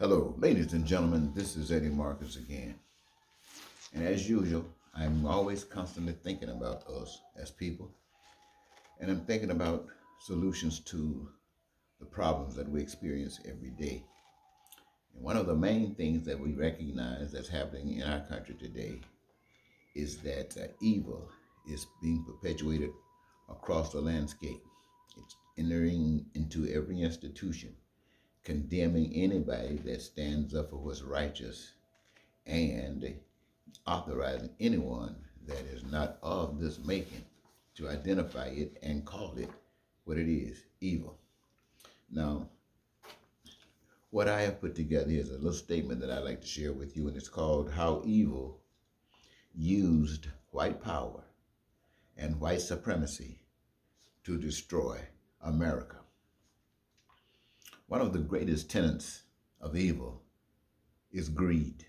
Hello, ladies and gentlemen, this is Eddie Marcus again. And as usual, I'm always constantly thinking about us as people, and I'm thinking about solutions to the problems that we experience every day. And one of the main things that we recognize that's happening in our country today is that evil is being perpetuated across the landscape. It's entering into every institution, condemning anybody that stands up for what's righteous and authorizing anyone that is not of this making to identify it and call it what it is, evil. Now, what I have put together is a little statement that I'd like to share with you, and it's called How Evil Used White Power and White Supremacy to Destroy America. One of the greatest tenets of evil is greed.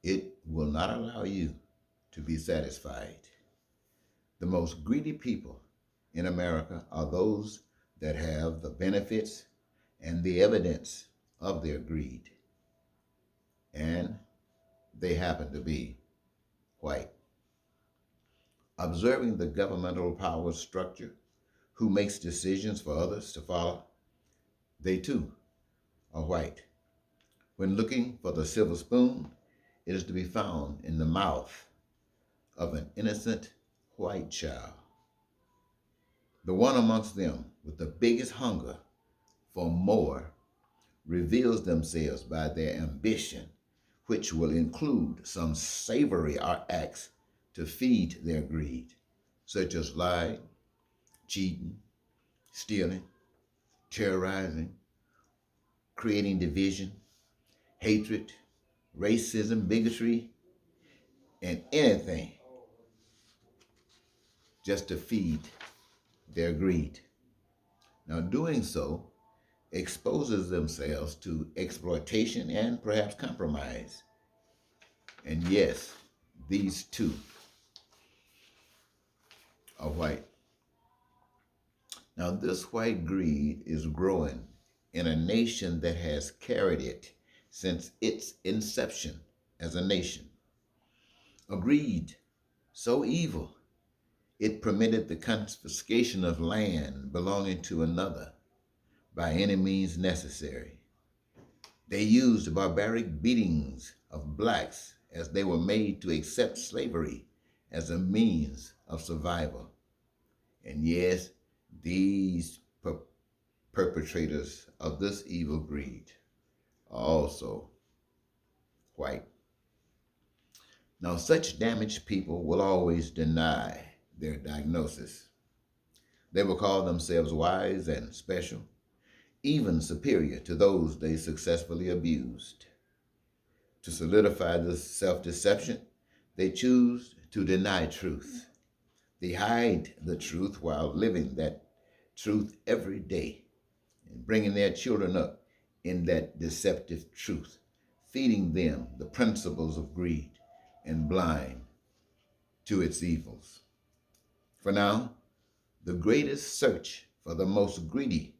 It will not allow you to be satisfied. The most greedy people in America are those that have the benefits and the evidence of their greed, and they happen to be white. Observing the governmental power structure, who makes decisions for others to follow, they too are white. When looking for the silver spoon, it is to be found in the mouth of an innocent white child. The one amongst them with the biggest hunger for more reveals themselves by their ambition, which will include some savory acts to feed their greed, such as lying, cheating, stealing, terrorizing, creating division, hatred, racism, bigotry, and anything just to feed their greed. Now, doing so exposes themselves to exploitation and perhaps compromise. And yes, these two are white. Now, this white greed is growing in a nation that has carried it since its inception as a nation. A greed so evil, it permitted the confiscation of land belonging to another by any means necessary. They used barbaric beatings of blacks as they were made to accept slavery as a means of survival. And yes, these perpetrators of this evil greed are also white. Now, such damaged people will always deny their diagnosis. They will call themselves wise and special, even superior to those they successfully abused. To solidify this self-deception, they choose to deny truth. They hide the truth while living that truth every day and bringing their children up in that deceptive truth, feeding them the principles of greed and blind to its evils. For now, the greatest search for the most greedy,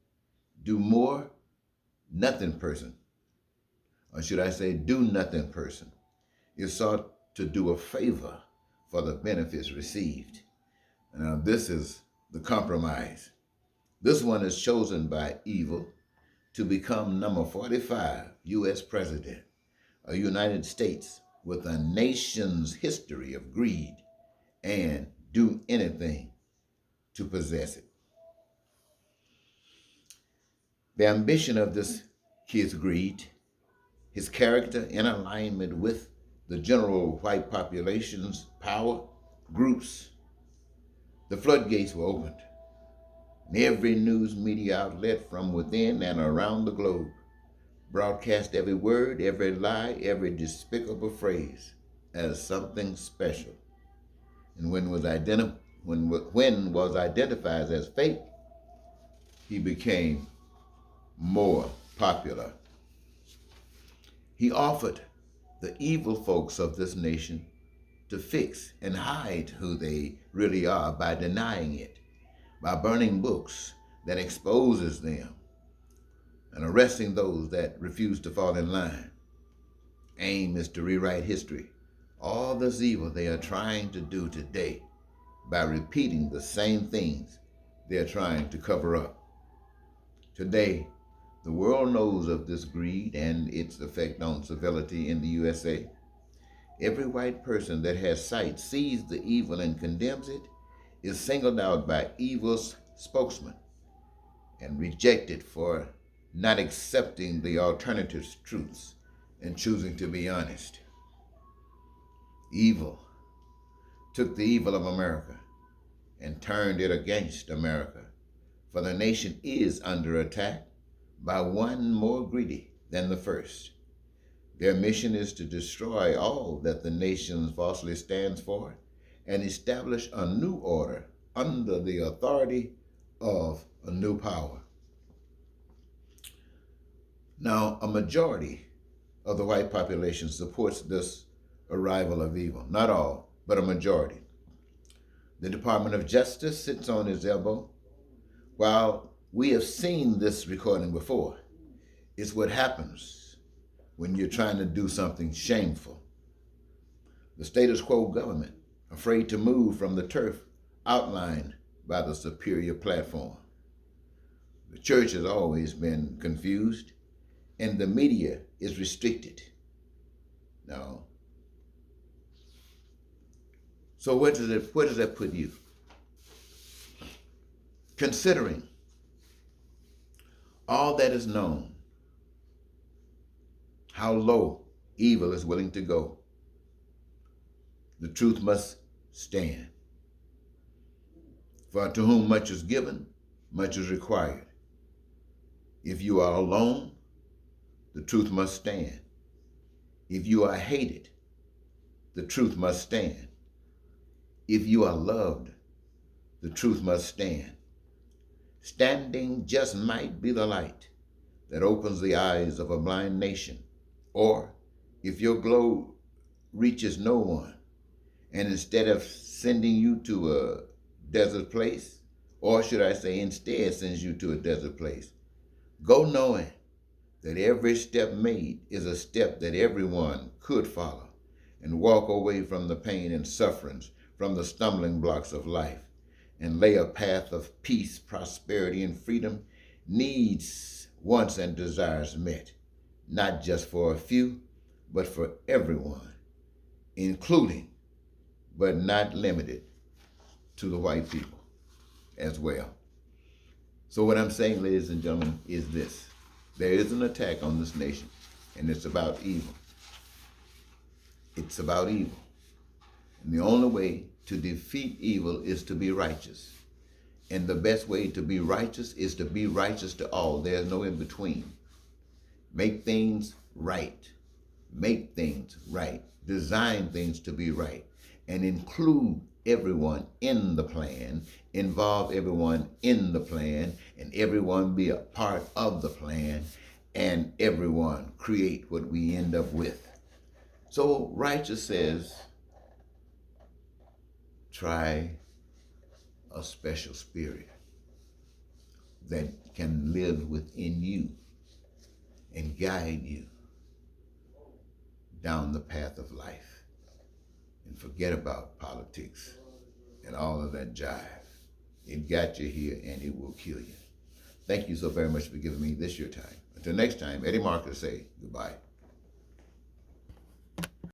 do more, nothing person, or should I say do nothing person, is sought to do a favor for the benefits received. Now, this is the compromise. This one is chosen by evil to become number 45 U.S. President of the United States with a nation's history of greed and do anything to possess it. The ambition of this kid's greed, his character in alignment with the general white population's power groups, the floodgates were opened. And every news media outlet from within and around the globe broadcast every word, every lie, every despicable phrase as something special. And when was identified as fake, he became more popular. He offered the evil folks of this nation to fix and hide who they really are by denying it, by burning books that exposes them, and arresting those that refuse to fall in line. Aim is to rewrite history. All this evil they are trying to do today by repeating the same things they're trying to cover up. Today, the world knows of this greed and its effect on civility in the USA. Every white person that has sight sees the evil and condemns it is singled out by evil's spokesman and rejected for not accepting the alternative truths and choosing to be honest. Evil took the evil of America and turned it against America, for the nation is under attack by one more greedy than the first. Their mission is to destroy all that the nation falsely stands for and establish a new order under the authority of a new power. Now, a majority of the white population supports this arrival of evil. Not all, but a majority. The Department of Justice sits on its elbow. While we have seen this recording before, it's what happens when you're trying to do something shameful. The status quo government, afraid to move from the turf outlined by the superior platform. The church has always been confused, and the media is restricted. Now, so where does that put you? Considering all that is known, how low evil is willing to go, the truth must stand. For to whom much is given, much is required. If you are alone, the truth must stand. If you are hated, the truth must stand. If you are loved, the truth must stand. Standing just might be the light that opens the eyes of a blind nation. Or if your glow reaches no one, and instead of sending you to a desert place, or should I say instead sends you to a desert place, go knowing that every step made is a step that everyone could follow and walk away from the pain and sufferings, from the stumbling blocks of life, and lay a path of peace, prosperity, and freedom, needs, wants, and desires met, not just for a few, but for everyone, including, but not limited to the white people as well. So what I'm saying, ladies and gentlemen, is this. There is an attack on this nation, and it's about evil. It's about evil. And the only way to defeat evil is to be righteous. And the best way to be righteous is to be righteous to all. There's no in between. Make things right. Make things right. Design things to be right. And include everyone in the plan. Involve everyone in the plan. And everyone be a part of the plan. And everyone create what we end up with. So righteous says, try a special spirit that can live within you and guide you down the path of life. And forget about politics and all of that jive. It got you here and it will kill you. Thank you so very much for giving me this your time. Until next time, Eddie Marcus say goodbye.